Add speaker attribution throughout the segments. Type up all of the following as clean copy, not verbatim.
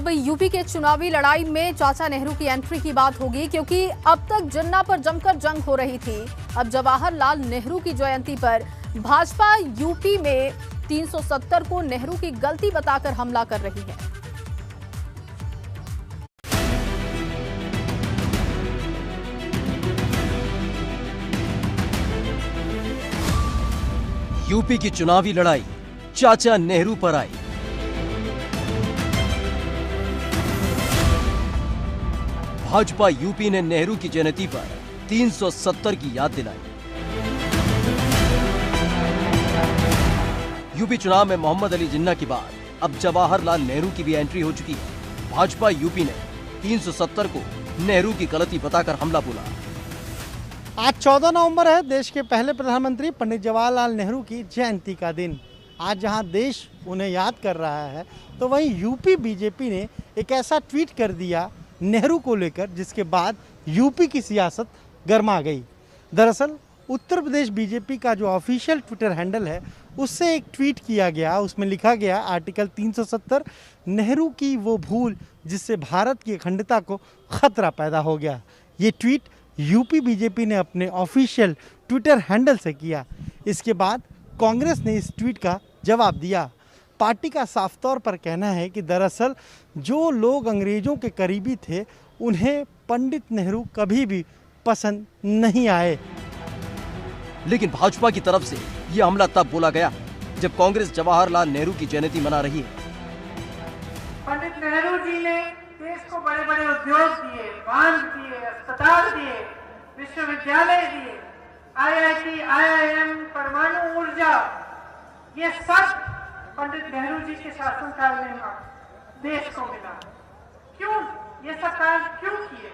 Speaker 1: अब यूपी के चुनावी लड़ाई में चाचा नेहरू की एंट्री की बात होगी, क्योंकि अब तक जिन्ना पर जमकर जंग हो रही थी। अब जवाहरलाल नेहरू की जयंती पर भाजपा यूपी में 370 को नेहरू की गलती बताकर हमला कर रही है।
Speaker 2: यूपी की चुनावी लड़ाई चाचा नेहरू पर आई। भाजपा यूपी ने नेहरू की जयंती पर 370 की याद दिलाई। यूपी चुनाव में मोहम्मद अली जिन्ना के बाद अब जवाहरलाल नेहरू की भी एंट्री हो चुकी है। भाजपा यूपी ने 370 को नेहरू की गलती बताकर हमला बोला।
Speaker 3: आज 14 नवंबर है, देश के पहले प्रधानमंत्री पंडित जवाहरलाल नेहरू की जयंती का दिन। आज जहां देश उन्हें याद कर रहा है, तो वहीं यूपी बीजेपी ने एक ऐसा ट्वीट कर दिया नेहरू को लेकर, जिसके बाद यूपी की सियासत गर्मा गई। दरअसल उत्तर प्रदेश बीजेपी का जो ऑफिशियल ट्विटर हैंडल है, उससे एक ट्वीट किया गया। उसमें लिखा गया, आर्टिकल 370 नेहरू की वो भूल जिससे भारत की अखंडता को खतरा पैदा हो गया। ये ट्वीट यूपी बीजेपी ने अपने ऑफिशियल ट्विटर हैंडल से किया। इसके बाद कांग्रेस ने इस ट्वीट का जवाब दिया। पार्टी का साफ तौर पर कहना है कि दरअसल जो लोग अंग्रेजों के करीबी थे, उन्हें पंडित नेहरू कभी भी पसंद नहीं आए।
Speaker 2: लेकिन भाजपा की तरफ से यह हमला तब बोला गया जब कांग्रेस जवाहरलाल नेहरू की जयंती मना रही है।
Speaker 4: पंडित नेहरू जी ने देश को बड़े बड़े उद्योग दिए, बांध दिए, अस्पताल दिए, विश्वविद्यालय दिए, IIT, IIM, परमाणु ऊर्जा, ये सब पंडित नेहरू जी के शासनकाल में देश को मिला। क्यों ये सब कार्य क्यों किए?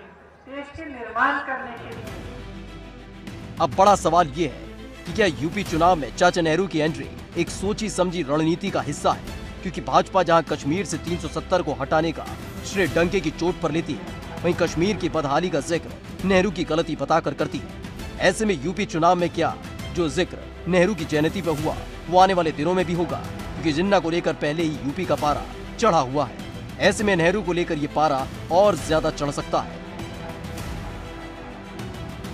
Speaker 4: देश के निर्माण करने के लिए।
Speaker 2: अब बड़ा सवाल ये है कि क्या यूपी चुनाव में चाचा नेहरू की एंट्री एक सोची समझी रणनीति का हिस्सा है? क्योंकि भाजपा जहां कश्मीर से 370 को हटाने का श्रेय डंके की चोट पर लेती है, वहीं कश्मीर की बदहाली का जिक्र नेहरू की गलती बताकर करती है। ऐसे में यूपी चुनाव में क्या जो जिक्र नेहरू की जयंती पर हुआ, वो आने वाले दिनों में भी होगा? क्योंकि जिन्ना को लेकर पहले ही यूपी का पारा चढ़ा हुआ है। ऐसे में नेहरू को लेकर ये पारा और ज्यादा चढ़ सकता है।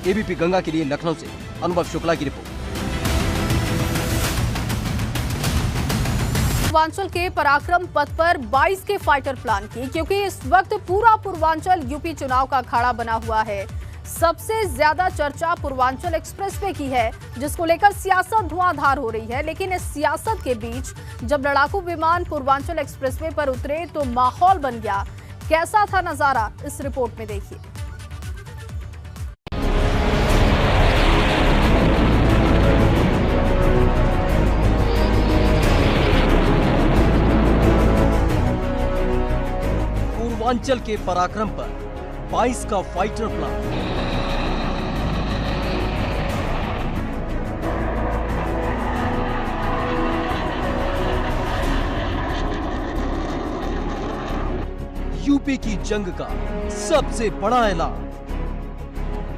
Speaker 2: एबीपी गंगा के लिए लखनऊ से अनुभव शुक्ला की रिपोर्ट।
Speaker 1: पूर्वांचल के पराक्रम पथ पर 22 के फाइटर प्लान की, क्योंकि इस वक्त पूरा पूर्वांचल यूपी चुनाव का अखाड़ा बना हुआ है। सबसे ज्यादा चर्चा पूर्वांचल एक्सप्रेसवे की है, जिसको लेकर सियासत धुआंधार हो रही है। लेकिन इस सियासत के बीच जब लड़ाकू विमान पूर्वांचल एक्सप्रेसवे पर उतरे तो माहौल बन गया। कैसा था नजारा, इस रिपोर्ट में देखिए।
Speaker 2: पूर्वांचल के पराक्रम पर 22 का फाइटर प्लान। यूपी की जंग का सबसे बड़ा ऐलान।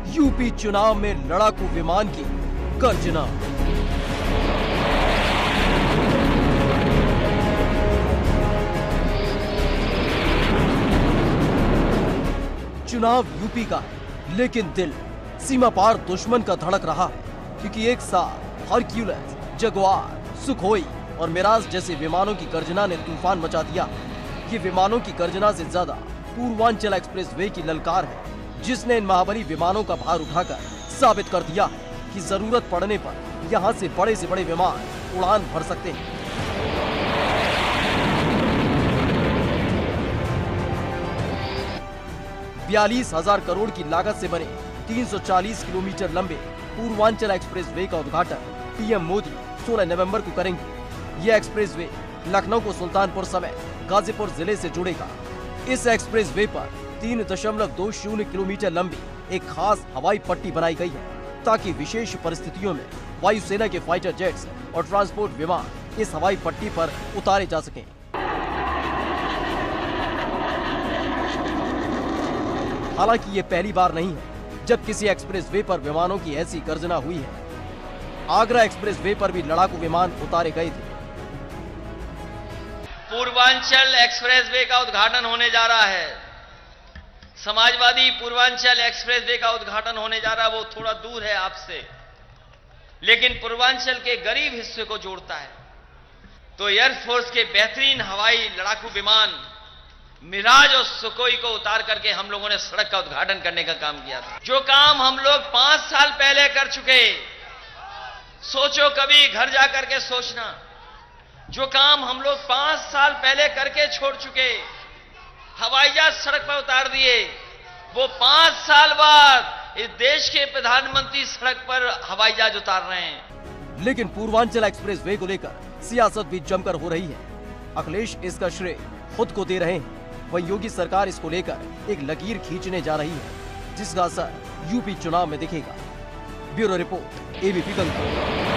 Speaker 2: यूपी चुनाव में लड़ाकू विमान की गर्जना। चुनाव यूपी का है, लेकिन दिल सीमा पार दुश्मन का धड़क रहा है। क्योंकि एक साथ हरक्यूलिस, जगुआर, सुखोई और मिराज जैसे विमानों की गर्जना ने तूफान मचा दिया। ये विमानों की गर्जना से ज्यादा पूर्वांचल एक्सप्रेसवे की ललकार है, जिसने इन महाबली विमानों का भार उठाकर साबित कर दिया है कि जरूरत पड़ने पर यहाँ से बड़े विमान उड़ान भर सकते हैं। ₹42,000 करोड़ की लागत से बने 340 किलोमीटर लंबे पूर्वांचल एक्सप्रेसवे का उद्घाटन पीएम मोदी 16 नवंबर को करेंगे। यह एक्सप्रेसवे लखनऊ को सुल्तानपुर समेत गाजीपुर जिले से जुड़ेगा। इस एक्सप्रेसवे पर 3.20 किलोमीटर लंबी एक खास हवाई पट्टी बनाई गई है, ताकि विशेष परिस्थितियों में वायुसेना के फाइटर जेट्स और ट्रांसपोर्ट विमान इस हवाई पट्टी पर उतारे जा सकें। हालांकि ये पहली बार नहीं है जब किसी एक्सप्रेसवे पर विमानों की ऐसी गर्जना हुई है। आगरा एक्सप्रेसवे पर भी लड़ाकू विमान उतारे गए थे।
Speaker 5: पूर्वांचल एक्सप्रेसवे का उद्घाटन होने जा रहा है। समाजवादी पूर्वांचल एक्सप्रेसवे का उद्घाटन होने जा रहा है। वो थोड़ा दूर है आपसे, लेकिन पूर्वांचल के गरीब हिस्से को जोड़ता है। तो एयरफोर्स के बेहतरीन हवाई लड़ाकू विमान मिराज और सुकोई को उतार करके हम लोगों ने सड़क का उद्घाटन करने का काम किया था। जो काम हम लोग 5 साल पहले कर चुके, सोचो कभी घर जाकर के सोचना, जो काम हम लोग 5 साल पहले करके छोड़ चुके, हवाई जहाज सड़क पर उतार दिए, वो 5 साल बाद इस देश के प्रधानमंत्री सड़क पर हवाई जहाज उतार रहे हैं।
Speaker 2: लेकिन पूर्वांचल एक्सप्रेस वे को लेकर सियासत भी जमकर हो रही है। अखिलेश इसका श्रेय खुद को दे रहे हैं, वहीं योगी सरकार इसको लेकर एक लकीर खींचने जा रही है, जिसका असर यूपी चुनाव में दिखेगा। Bureau report, ABP Ganga.